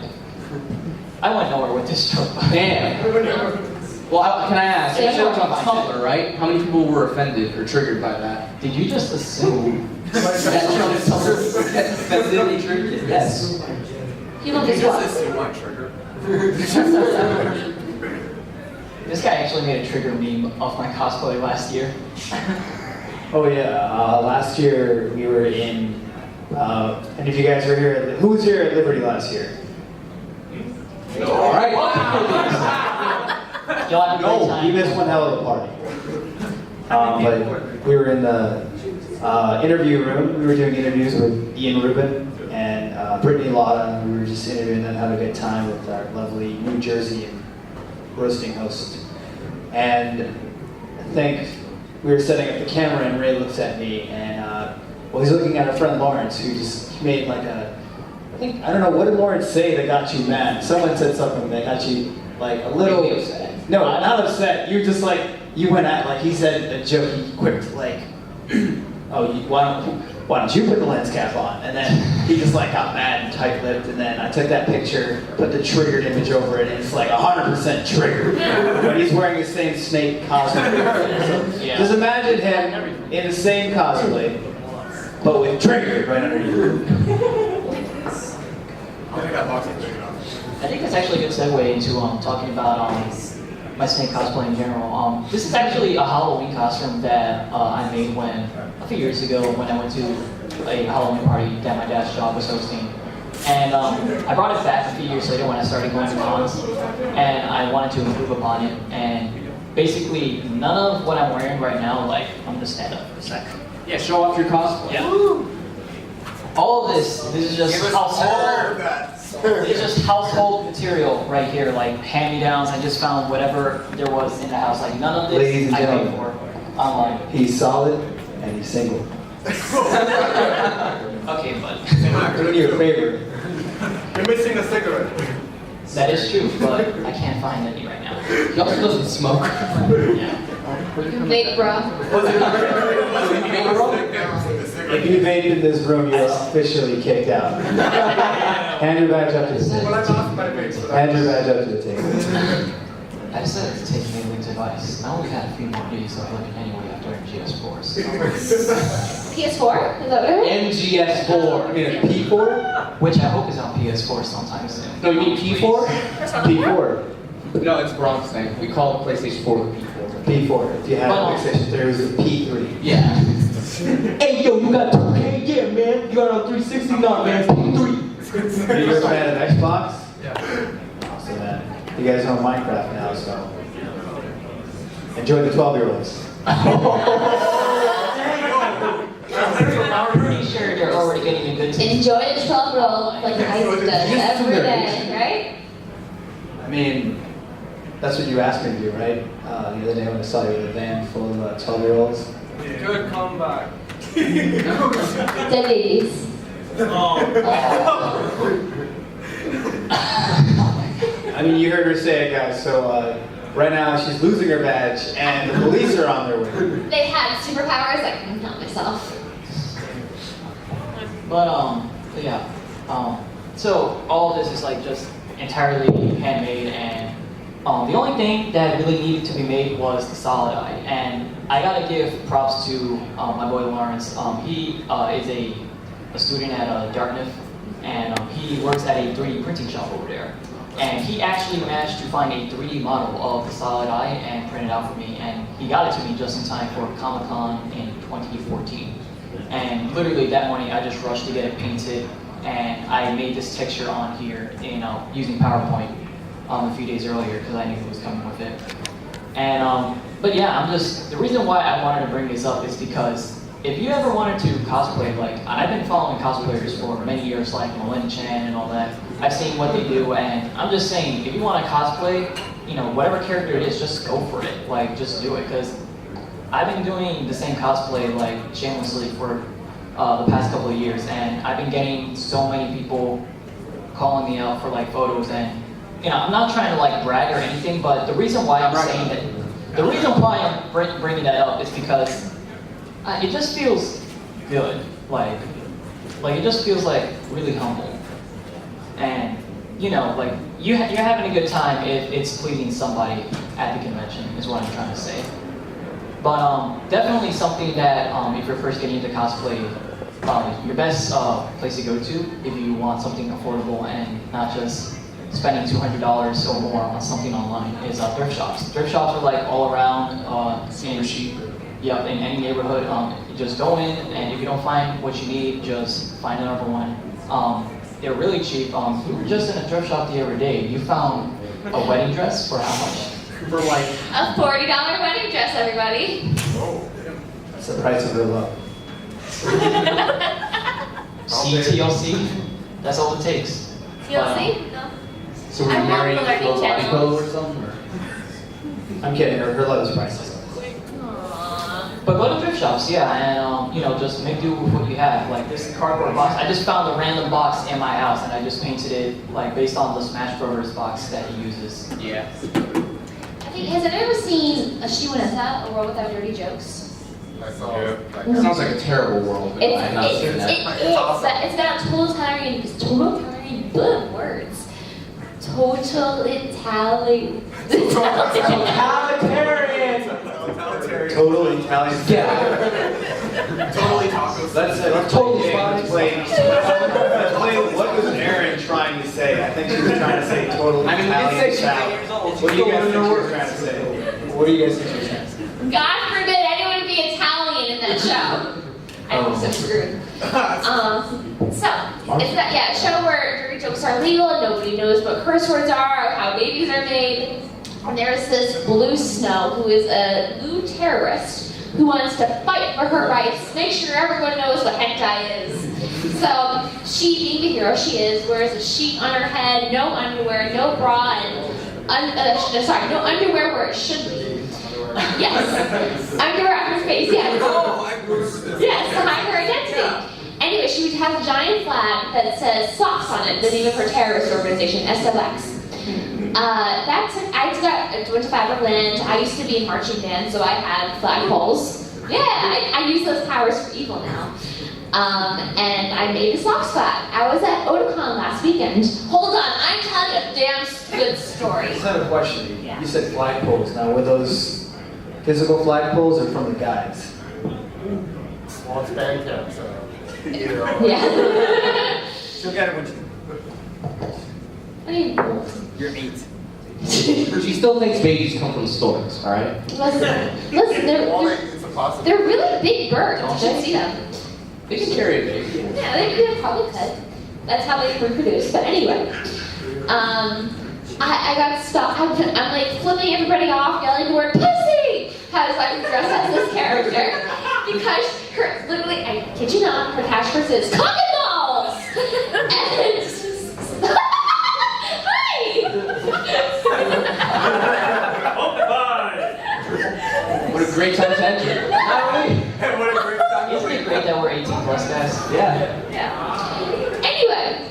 I went nowhere with this joke. Damn. Well, can I ask? Yeah, You worked on sure. Tumblr, right? How many people were offended or triggered by that? Did you just assume? That's offended and triggered? Yes. You know You this just one. assume my trigger. This guy actually made a trigger meme of my cosplay last year. Oh yeah, last year we were in, and if you guys were here, who was here at Liberty last year? All right. Y'all have a great No, time. you missed one hell of a party. But we were in the interview room. We were doing interviews with Ian Rubin and Brittany Lotta. We were just interviewing them, having a good time with our lovely New Jersey roasting host. And I think we were setting up the camera, and Ray looks at me, and well, he's looking at our friend Lawrence, who just made like a. I don't know, what did Lawrence say that got you mad? Someone said something that got you like a little upset. No, not upset. You just like you went at like he said a joke. He quipped like, "Oh, why don't you put the lens cap on?" And then he just like got mad and tight-lipped. And then I took that picture, put the triggered image over it, and it's like 100% triggered. But he's wearing the same snake cosplay. So Yeah. just imagine him in the same cosplay, but with triggered right underneath. I think that box is big enough. I think that's actually a good segue into talking about my snake cosplay in general. This is actually a Halloween costume that I made a few years ago when I went to a Halloween party that my dad's job was hosting. And I brought it back a few years later when I started going to cons, and I wanted to improve upon it. And basically, none of what I'm wearing right now, like, I'm gonna stand up for a sec. Yeah, show off your cosplay. Yeah. All of this is just Give us all household. of that. It's just household material right here, like hand-me-downs. I just found whatever there was in the house. Like none of this Ladies and I paid gentlemen. for online. He's solid and he's single. Okay, but Doing you a favor. You're missing a cigarette. that is true. But I can't find any right now. He also doesn't smoke. Yeah. Big bro. Was it stick down with the cigarette? If you vape in this room, you're officially kicked out. Hand your badge up to the Well, I table. lost my vape, so Hand your badge up to the table. I decided to take Mayling's advice. I only had a few more days of living anyway after MGS4. So. PS4? Is that what I heard? MGS4. I mean, a P4? Which I hope is on PS4 sometime soon. No, you mean P4? P4. No, it's Bronx thing. We call the PlayStation 4 the P4. P4. If you had a PlayStation 3, it was the P3. Yeah. Hey, yo, you got 2K? Yeah, man. You got a 360? No, man. P3. Are you a fan of Xbox? yeah. So that you guys know Minecraft now, so enjoy the 12-year-olds. I'm pretty sure they're already getting a good team. Enjoy the 12-year-old like Isaac does every day, right? I mean, that's what you asked me to do, right? The other day when I saw you with a van full of 12-year-olds. Good comeback. Dead babies. I mean, you heard her say it, guys. So right now she's losing her badge, and the police are on their way. They had superpowers, I couldn't help myself. But yeah. So all of this is like just entirely handmade, and the only thing that really needed to be made was the solid eye. And I gotta give props to my boy Lawrence. He is a student at Dartmouth, and he works at a 3D printing shop over there. And he actually managed to find a 3D model of the solid eye and print it out for me. And he got it to me just in time for Comic-Con in 2014. And literally that morning, I just rushed to get it painted. And I made this texture on here in using PowerPoint a few days earlier because I knew it was coming with it. And but yeah, the reason why I wanted to bring this up is because if you ever wanted to cosplay, like I've been following cosplayers for many years, like Melinda Chan and all that. I've seen what they do, and I'm just saying, if you want to cosplay, you know, whatever character it is, just go for it. Like, just do it, because I've been doing the same cosplay like shamelessly for the past couple of years, and I've been getting so many people calling me out for like photos, and you know, I'm not trying to like brag or anything, but the reason why I'm saying that, the reason why I'm bringing that up is because it just feels good, like it just feels like really humble, and you know, like you're having a good time if it's pleasing somebody at the convention, is what I'm trying to say. But definitely something that if you're first getting into cosplay, your best place to go to if you want something affordable and not just spending $200 or more on something online is thrift shops. Thrift shops are like all around in any neighborhood. You just go in, and if you don't find what you need, just find another one. They're really cheap. We were just in a thrift shop the other day. You found a wedding dress for how much? For like a $40 wedding dress, everybody. That's the price of real love. TLC. That's all it takes. TLC? No. So we're I love marrying the learning a body channels. pillow or something? Or? I'm kidding. Her love is priceless. But go to thrift shops, yeah, and you know, just make do with what you have. Like this cardboard box, I just found a random box in my house, and I just painted it like based on the Smash Brothers box that he uses. Yeah. I think, has anyone ever seen a Shiwaneta, A World Without Dirty Jokes? I saw Yeah. like, Sounds like a terrible world. But I have not seen that. It's about totalitarian words. Totalitarian. Total Italian. Yeah. Totally tacos. Let's Totally explain. What was Erin trying to say? I think she was trying to say total I mean, we Italian did say she's salad. 8 years old. What do you She's guys still think she was learning trying to say? What do you guys think she was trying to say? God forbid anyone be Italian in that show. I'd be so screwed. It's that, yeah, a show where dirty jokes are legal and nobody knows what curse words are or how babies are made. And there's this Blue Snow who is a blue terrorist who wants to fight for her rights, make sure everyone knows what hentai is. So she, being the hero she is, wears a sheet on her head, no underwear, no bra, and no underwear where it should be. Yes, underwear on her face. Yes. Oh, I remember this. Yes, to hide her identity. Anyway, she would have a giant flag that says socks on it, the name of her terrorist organization, SLX. I went to Faberland. I used to be in marching band, so I had flagpoles. Yeah, I use those powers for evil now. And I made a sock splat. I was at Otakon last weekend. Hold on, I'm telling you a damn good story. I just have a question. Yeah. You said flagpoles. Now, were those physical flagpoles or from the guides? Well, it's Bandcamp, so. Yeah. She'll get it when I mean, you're 8. She still thinks babies come from storks, alright? listen, It's a possibility. they're really big birds. You should see them. They can carry a baby. Yeah, they probably could. That's how they reproduce. But anyway, I got stopped. I'm like flipping everybody off, yelling the word pussy as I'm dressed as this character. Because her, literally, I kid you not, her catchphrase is cock and balls! And What a great time to enter. Not really. What a great time. Isn't it great that we're 18 plus, guys? Yeah. Yeah. Anyway,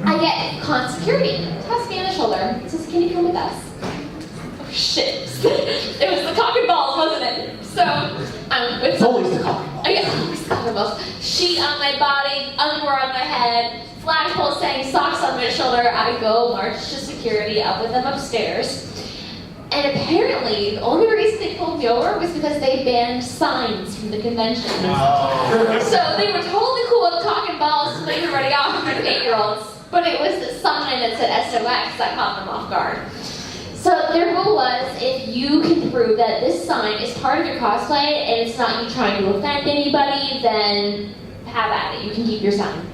I get con security. Taps me on the shoulder. Says, "Can you come with us?" Oh shit! It was the cock and balls, wasn't it? So I'm with. It's always the cock. Oh yeah, always cock and balls. Sheet on my body, underwear on my head, flagpole saying socks on my shoulder. I go march to security up with them upstairs. And apparently, the only reason they pulled me over was because they banned signs from the convention. So they were totally cool with cock and balls to make everybody off for 8-year-olds. But it was the sign that said SOX that caught them off guard. So their rule was, if you can prove that this sign is part of your cosplay and it's not you trying to offend anybody, then have at it. You can keep your sign.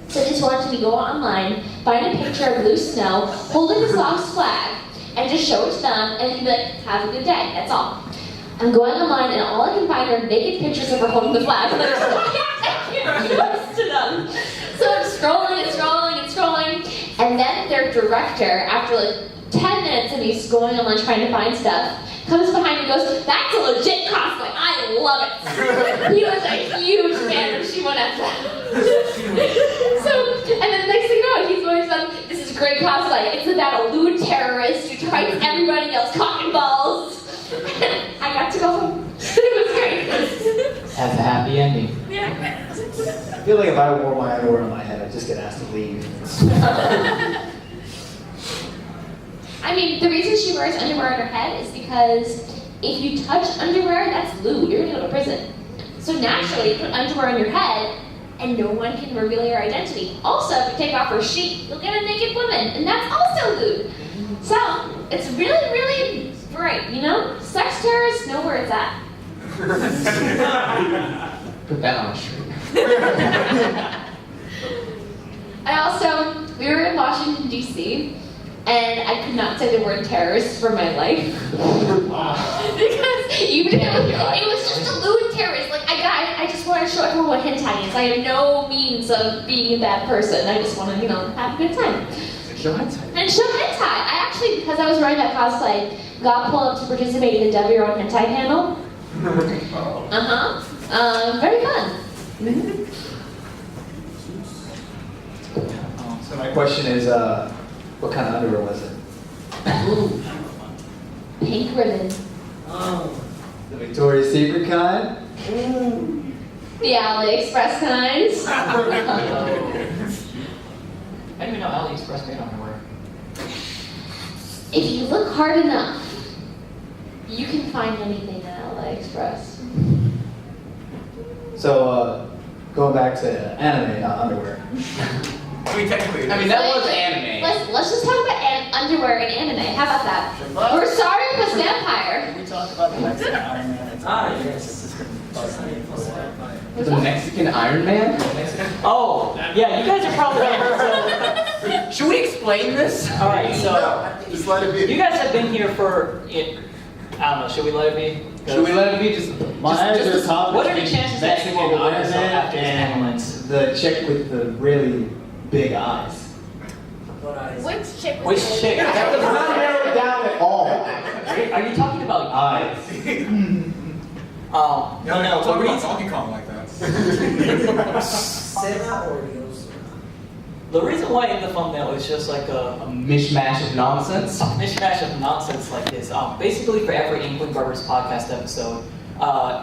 So they just wanted me to go online, find a picture of loose snow, holding the Sox flag, and just show it to them, and be like, have a good day, that's all. I'm going online, and all I can find are naked pictures of her holding the flag. Like, I can't to them. So I'm scrolling, and then their director, after like 10 minutes of me going online trying to find stuff, comes behind me and goes, "That's a legit cosplay, I love it." He was a huge fan of Shimoneta. So, and then next thing you know, he's going to "This is a great cosplay. It's about a lewd terrorist who fights everybody else cock and balls." I got to go home. It was great. Has a happy ending. I feel like if I wore my underwear on my head, I'd just get asked to leave. I mean, the reason she wears underwear on her head is because if you touch underwear, that's lewd. You're gonna go to prison. So naturally, you put underwear on your head, and no one can reveal your identity. Also, if you take off her sheet, you'll get a naked woman, and that's also lewd. So it's really, really great, you know? Sex terrorists know where it's at. Put that on a shirt. We were in Washington, D.C., and I could not say the word terrorist for my life. Because even if it was just a lewd terrorist, like I just want to show everyone what hentai is. I have no means of being a bad person. I just want to, have a good time. Show hentai. And show hentai. I actually, because I was wearing that cosplay, got pulled up to participate in the W Your Own Hentai panel. Very fun. So my question is, what kind of underwear was it? Pink ribbon. The Victoria's Secret kind? The AliExpress kinds. I didn't even know AliExpress made underwear. If you look hard enough, you can find anything on AliExpress. So, going back to anime, not underwear. I mean, technically, that was anime. Let's just talk about underwear and anime. How about that? We're starting with vampire. Can we talk about the Mexican Iron Man? Yes. The Mexican Iron Man? Oh, yeah, you guys are probably. Should we explain this? All right, so just let it be. you guys have been here for. I don't know. Should we let it be? Should we let it be just What are the chances that Mexican anyone will Iron wear this Man after this panel and ends? the chick with the really big eyes? Which chick? Which chick? That does not narrow it down at all. Are you talking about Eyes. Oh, Yeah, no, talk about the reason, Donkey Kong like that. the reason why in the thumbnail is just like a Mishmash of nonsense. mishmash of nonsense like this. Basically, for every Inkling Brothers podcast episode,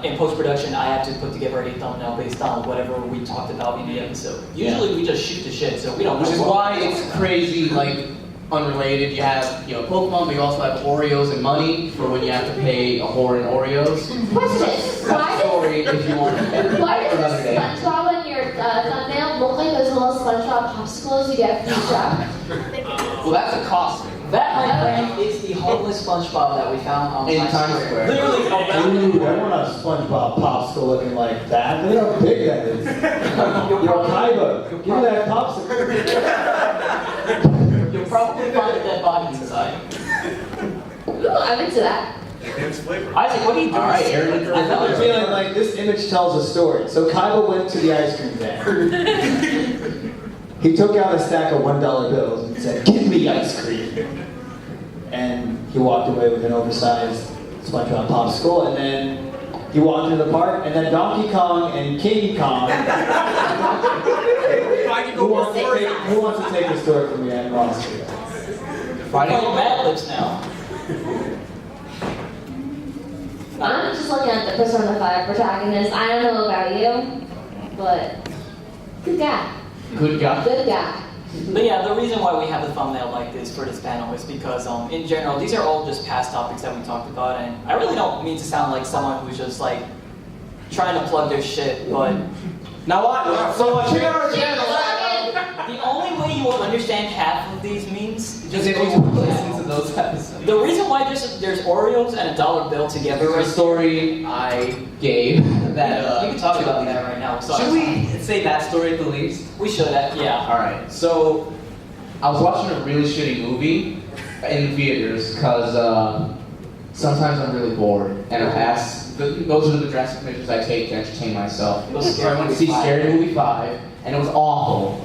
in post-production, I have to put together a thumbnail based on whatever we talked about in the episode. Usually we just shoot the shit, so we don't know. Which is what why we're it's talking about. crazy, like, unrelated. You have, Pokemon, but you also have Oreos and money for when you have to pay a whore in Oreos. Question, That's a story if you want. why does Another day. SpongeBob on your thumbnail look like those little SpongeBob popsicles you get from the shop? Well, that's a costume. That, my friend, is the homeless SpongeBob that we found on In Times Square. Literally around the Dude, I corner. want a SpongeBob popsicle looking like that. Look how big that is. Yo, Kaiba, give me that popsicle. You'll probably find a dead body inside. Ooh, I'm into that. Enhanced flavor. Isaac, what are you doing? All right, Aaron. I have a feeling like this image tells a story. So Kaiba went to the ice cream van. He took out a stack of $1 bills and said, "Give me ice cream." And he walked away with an oversized SpongeBob popsicle. And then he walked into the park, and then Donkey Kong and King Kong. Who wants to take the story from me and Ross? Playing Mad Libs now. I'm just looking at the Persona 5 protagonist. I don't know about you, but good guy. Good guy. Good guy. But yeah, the reason why we have the thumbnail like this for this panel is because, in general, these are all just past topics that we talked about, and I really don't mean to sound like someone who's just like trying to plug their shit, but Now what? So check out our channel. the only way you will understand half of these memes Just if you listen to those episodes. The reason why there's Oreos and a dollar bill together There was a story I gave that you can talk about that right now. So Should we say that story at the least? We should, yeah. All right. So I was watching a really shitty movie in theaters because sometimes I'm really bored, and I ask. Those are the drastic measures I take to entertain myself. So I went to see Scary Movie 5, and it was awful.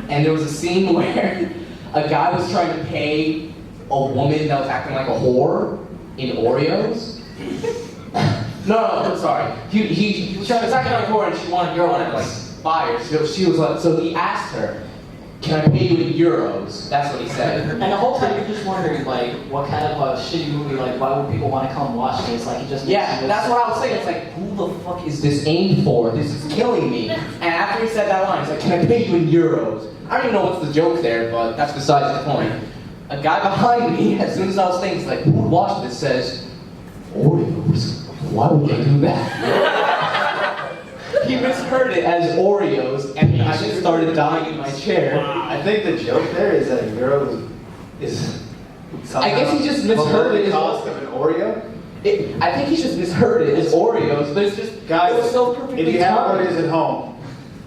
And there was a scene where a guy was trying to pay a woman that was acting like a whore in Oreos. No, I'm sorry. He was trying to act like a whore, and she wanted to like buy her. So she was like, so he asked her, "Can I pay you in euros?" That's what he said. And the whole time you're just wondering, like, what kind of a shitty movie, like, why would people want to come watch this? Like, it just makes Yeah, you that's what I was saying. It's like, who the fuck is this aimed for? This is killing me. And after he said that line, he's like, "Can I pay you in euros?" I don't even know what's the joke there, but that's besides the point. A guy behind me, as soon as I was thinking, he's like, "Who would watch this?" says, "Oreos? Why would they do that?" He misheard it as Oreos, and I just started dying in my chair. I think the joke there is that euro is I guess he just misheard it the as cost of an Oreo. I think he just misheard it as Oreos, but it's just, Guys, it was so perfectly if you have timed. Oreos at home,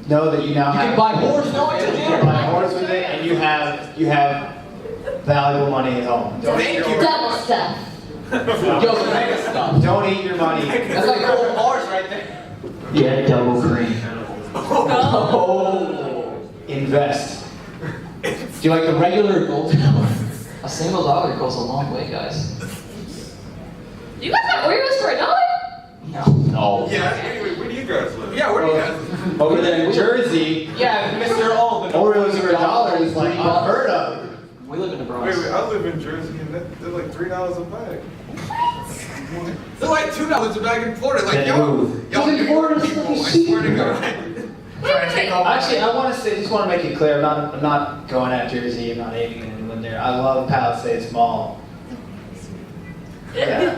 know that you now You have. can buy more stuff to You can do. buy horse with it, and you have valuable money at home. Thank you. Double stuff. Yo, the mega stuff. Don't eat your money. That's like gold bars right there. Yeah, double cream. Oh. Invest. Do you like the regular gold? A single dollar goes a long way, guys. You guys got Oreos for $1? No. Yeah, anyway, where do you guys live? Yeah, where do you guys? Over there in Jersey, Yeah, Mr. All, but Oreos are $1 is like unheard of. We live in the Bronx. Wait, I live in Jersey and they're like $3 a bag. They're like $2 a bag in Florida. Like, Then yo, move. yo, In Florida, people, it's I fucking swear to cheap. God. Trying to take all my Actually, I want to say, just want to make it clear, I'm not going at Jersey. I'm not hating anyone there. I love Palisades Mall. Yeah.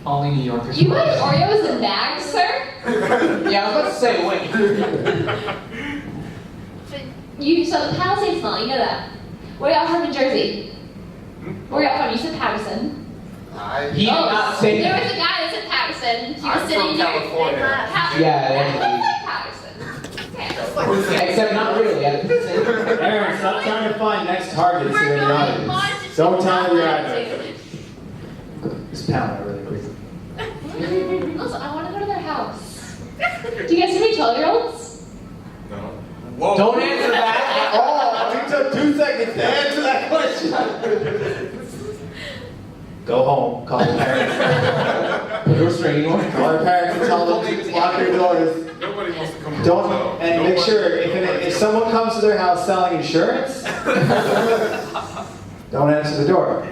Only New Yorkers. You buy Oreos in bags, sir? Yeah, I was about to say, wait. So the Palisades Mall, you know that. Where y'all from in Jersey? Where y'all from? You said Patterson. He did not say There was that. a guy that said Patterson. He was I'm sitting from here. California. Patterson. Yeah, It yeah. looks like Patterson. Okay. Except not really. Aaron, stop trying to find next targets here in the audience. Don't tell me your address. This pound out really quick. Also, I want to go to their house. Do you guys have any 12-year-olds? No. Whoa. Don't answer that. Oh, we took 2 seconds to answer that question. Go home, call your parents. Put a restraining order. Call your parents and tell them to lock your doors. Nobody wants to come to Don't, the hotel. and make sure, if someone comes to their house selling insurance, don't answer the door.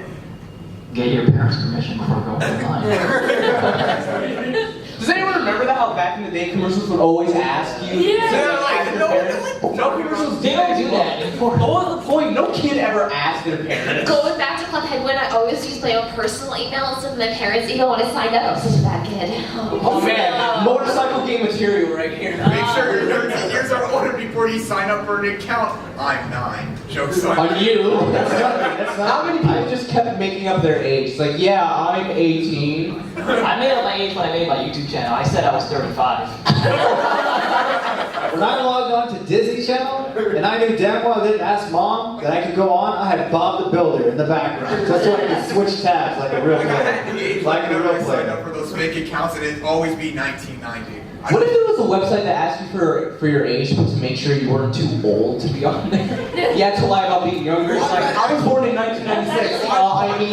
Get your parents' permission before going online. back in the day, commercials would always ask you. Yeah, like, no commercials didn't do that anymore. What was the point? No kid ever asked their parents. Going back to Club Penguin, I always use my own personal email instead of my parents' email when I signed up. I'm such a bad kid. Oh man, motorcycle game material right here. Make sure your 13 years are older before you sign up for an account. I'm 9. Joke's on On you. How many people just kept making up their age? It's like, yeah, I'm 18. I made up my age when I made my YouTube channel. I said I was 35. When I logged on to Disney Channel, and I knew damn well I didn't ask mom that I could go on, I had Bob the Builder in the background, just so I could switch tabs like a real Like I had the player. age Like a whenever real I signed up player. for those fake accounts, and it'd always be 1990. What if there was a website that asked you for your age, but to make sure you weren't too old to be on there? You had to lie about being younger. It's like, I was born in 1996. I mean,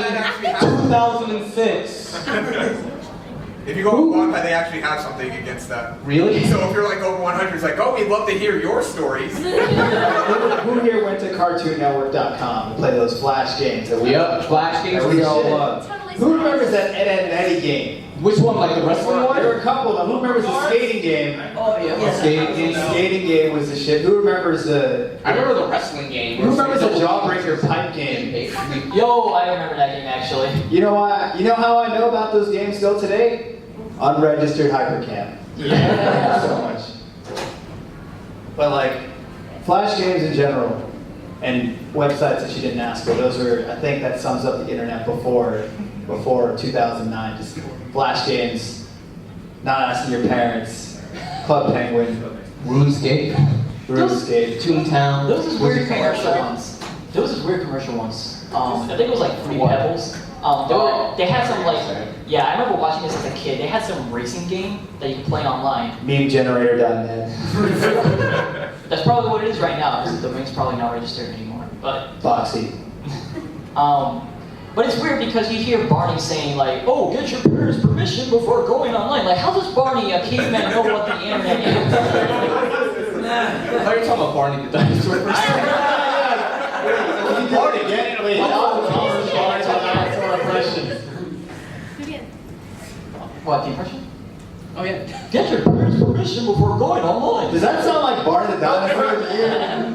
2006. If you go on Wattpad, they actually have something against that. Really? So if you're like over 100, it's like, oh, we'd love to hear your stories. Who here went to CartoonNetwork.com to play those Flash games? That we, Yep, Flash games that was we the all shit. loved. Who remembers that Ed, Edd and Eddie game? Which one, like the wrestling one? There were a couple of them. Who remembers the skating game? Oh, yeah. The skating game was the shit. Who remembers the... I remember the wrestling game. Who remembers the Jawbreaker pipe game? Yo, I remember that game actually. You know why? You know how I know about those games still today? Unregistered hypercam. Yeah. So much. But like, Flash games in general, and websites that you didn't ask for, those were, I think that sums up the internet before 2009. Just Flash games, not asking your parents, Club Penguin, RuneScape. Toontown. There was this weird commercial once. I think it was like Free Pebbles. They had some like, yeah, I remember watching this as a kid. They had some racing game that you could play online. Memegenerator.net. That's probably what it is right now. The domain's probably not registered anymore. But Foxy. but it's weird because you hear Barney saying like, "Oh, get your parents' permission before going online." Like, how does Barney, a caveman, know what the internet is? I thought you were talking about Barney the dinosaur for a second. Barney, get it? Wait, What, the impression? Oh yeah. Get your parents' permission before going online. Does that sound like Barney the dinosaur?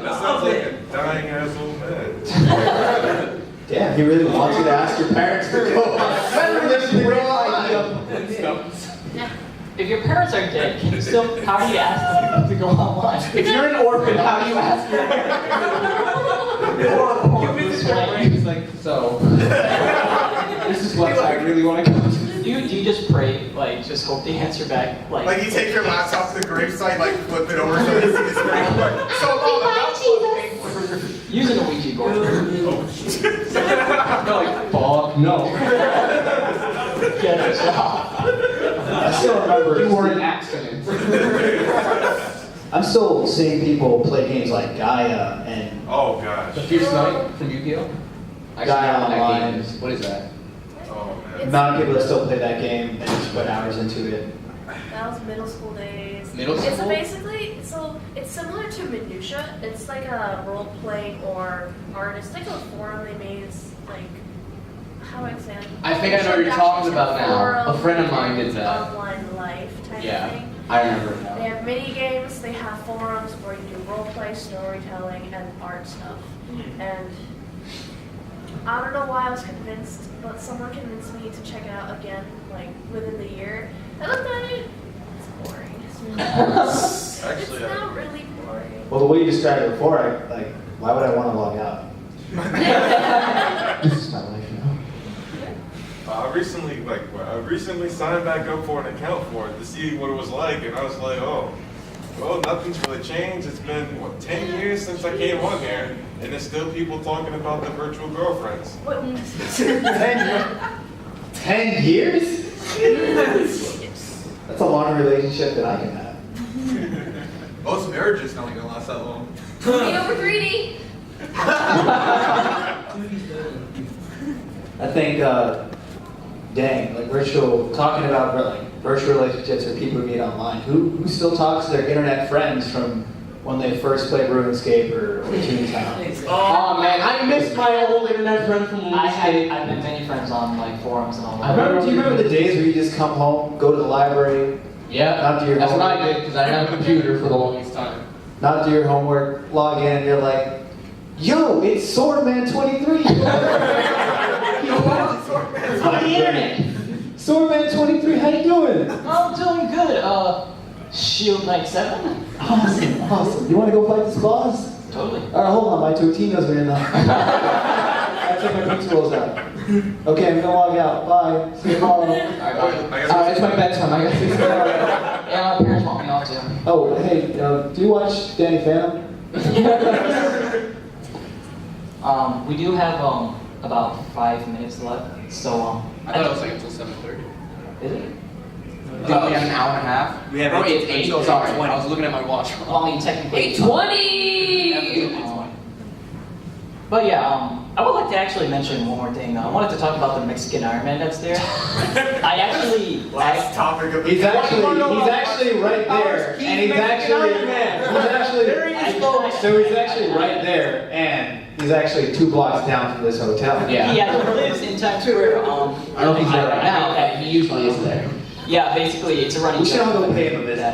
That sounds like a dying ass old man. Damn, he really wants you to ask your parents to go. If your parents are dead, can you still? How do you ask them to go online? If you're an orphan, how do you ask your parents? It's like, so. This is what I really want to go to. Do you just pray, like, just hope they answer back, Like you take your laptop to the gravesite, like flip it over so you see the screen. So using a Ouija board. Like, fuck, no. Get a job. I still remember. You were an accident. I'm still seeing people play games like Gaia and Oh gosh. The Fierce Knight from Yu-Gi-Oh? Gaia Online. What is that? Oh man. The amount of people that still play that game and just put hours into it. That was middle school days. Middle It's school? basically, so it's similar to Minutia. It's like a role playing or art. It's like a forum they made. It's like, how do I say it? I think I know what you're talking about now. Forum, A friend of mine did that. Online life type Yeah, of thing. I remember it They now. have mini games, they have forums where you do role play, storytelling, and art stuff. And I don't know why I was convinced, but someone convinced me to check it out again, like within the year. I looked at it, it's boring. It's Actually, not really boring. Well, the way you described it before, why would I want to log out? This is my life now. I recently signed back up for an account for it to see what it was like, and I was like, oh, well, nothing's really changed. It's been, 10 years since I came on here, and there's still people talking about the virtual girlfriends. 10 years? That's a longer relationship than I can have. most marriages don't even last that long. You know we're greedy. I think, talking about virtual relationships or people who meet online, who still talks to their internet friends from when they first played RuneScape or Toontown? Oh man, I miss my old internet friend from RuneScape. I've met many friends on like forums and all that. Do you remember the days where you just come home, go to the library, Yeah, Not do your that's what homework. I did because I didn't have a computer for the longest time. Not do your homework, log in, and you're like, yo, it's Swordman 23. It's on the internet. Swordman 23, how you doing? I'm doing good. Shield Knight 7? Awesome. You want to go fight this boss? Totally. All right, hold on, my Totino's are in there. I took my pizza rolls out. Okay, I'm gonna log out. Bye. See you tomorrow. Alright, it's my bedtime. I gotta Yeah, my parents want me off too. Oh, hey, do you watch Danny Phantom? We do have about 5 minutes left, so I thought it was like until 7:30. Is it? We have an hour and a half. We have oh, eight- it's 8. until Sorry, 8:20. I was looking at my watch. Well, I mean, technically. 8:20. But yeah, I would like to actually mention one more thing. I wanted to talk about the Mexican Iron Man that's there. I actually Last topic of the He's actually right there, and he's actually so he's actually right there, and he's actually 2 blocks down from this hotel. Yeah. He actually lives in Times Square. I don't know if he's there right now, but he usually is there. Yeah, basically, it's a running We should all go pay him a visit.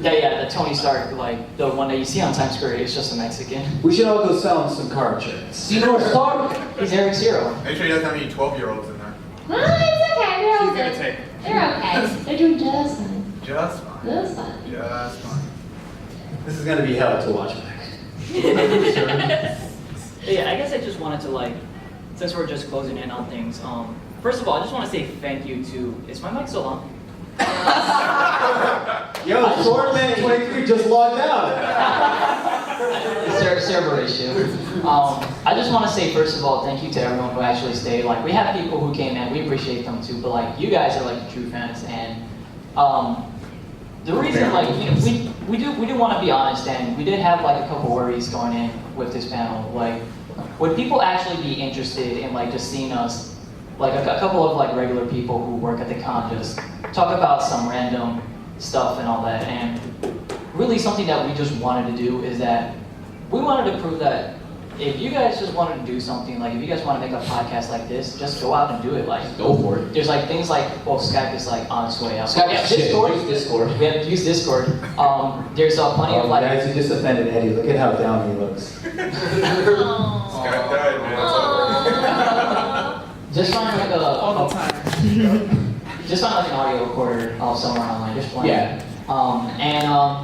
that Tony Stark, like the one that you see on Times Square, is just a Mexican. We should all go sell him some car insurance. Seymour Stark. He's Eric Zero. Make sure he doesn't have any 12-year-olds in there. Well, it's okay. They're all She's gonna good. take They're okay. They're doing just fine. just fine. Just fine. Just fine. This is gonna be hell to watch back. Yeah, I guess I just wanted to like, since we're just closing in on things, first of all, I just want to say thank you to, is my mic still on? Yo, Swordman 23 just logged out. Server issue. I just want to say, first of all, thank you to everyone who actually stayed. Like, we have people who came in, we appreciate them too, but like, you guys are like the true fans, and the reason, like, you know, we do want to be honest, and we did have like a couple worries going in with this panel. Like, would people actually be interested in like just seeing us, like a couple of like regular people who work at the con, just talk about some random stuff and all that? And really, something that we just wanted to do is that we wanted to prove that if you guys just wanted to do something, like if you guys want to make a podcast like this, just go out and do it. Like, Go for it. there's like things like, well, Skype is like on its way out. Skype We have is shit. Discord. Use Discord. We have to use Discord. There's plenty of like. Guys, you just offended Eddie. Look at how down he looks. Skype died, man. It's over. Just find like All the time. just find like an audio recorder somewhere online. Just one. Yeah.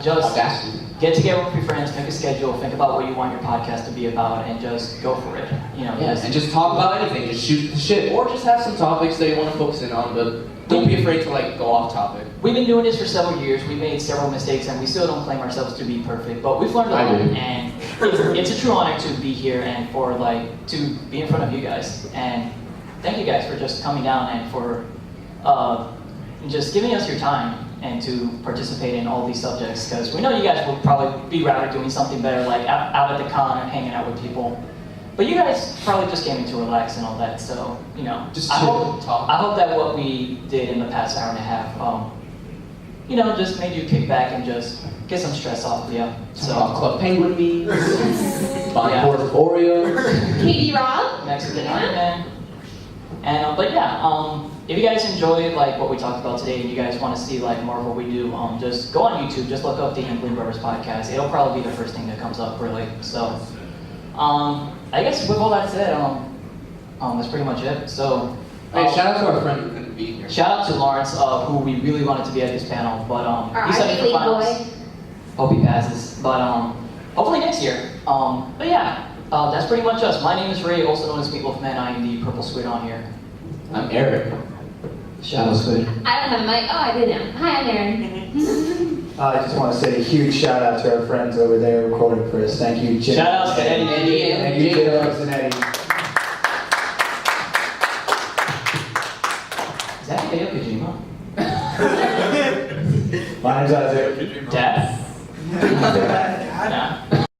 Just Audacity. get together with your friends, make a schedule, think about what you want your podcast to be about, and just go for it. You know. Yeah, and just talk about anything. Just shoot the shit, or just have some topics that you want to focus in on, but don't be afraid to like go off topic. We've been doing this for several years. We've made several mistakes, and we still don't claim ourselves to be perfect. But we've learned a I lot, do. and it's a true honor to be here and for like to be in front of you guys. And thank you guys for just coming down and for just giving us your time and to participate in all these subjects. Because we know you guys will probably be rather doing something better, like out at the con and hanging out with people. But you guys probably just came in to relax and all that. So you know, Just I chill hope and talk. I hope that what we did in the past hour and a half, you know, just made you kick back and just get some stress off of you. So Club Penguin memes, body Yeah. board of Oreo. Katie Rob. Mexican Iron Man. And but yeah, if you guys enjoyed like what we talked about today, and you guys want to see like more of what we do, just go on YouTube, just look up the Inkbros podcast. It'll probably be the first thing that comes up, really. So, I guess with all that said, that's pretty much it. So, Hey, shout out to our friend who couldn't be here. shout out to Lawrence, who we really wanted to be at this panel, but Our he's Ivy studying for League finals. boy. Hope he passes, but hopefully next year. But yeah, that's pretty much us. My name is Ray, also known as Meatloaf Man. I am the purple squid on here. I'm Eric. Shout out squid. I don't have a mic. Oh, I do now. Hi, I'm Erin. I just want to say a huge shout out to our friends over there recording for us. Thank you, Jim. Shout out to Eddie. Thank you, J-Dubs and Eddie. Is that Hideo Kojima? My name's Isaac. Dad? Dad. Yeah.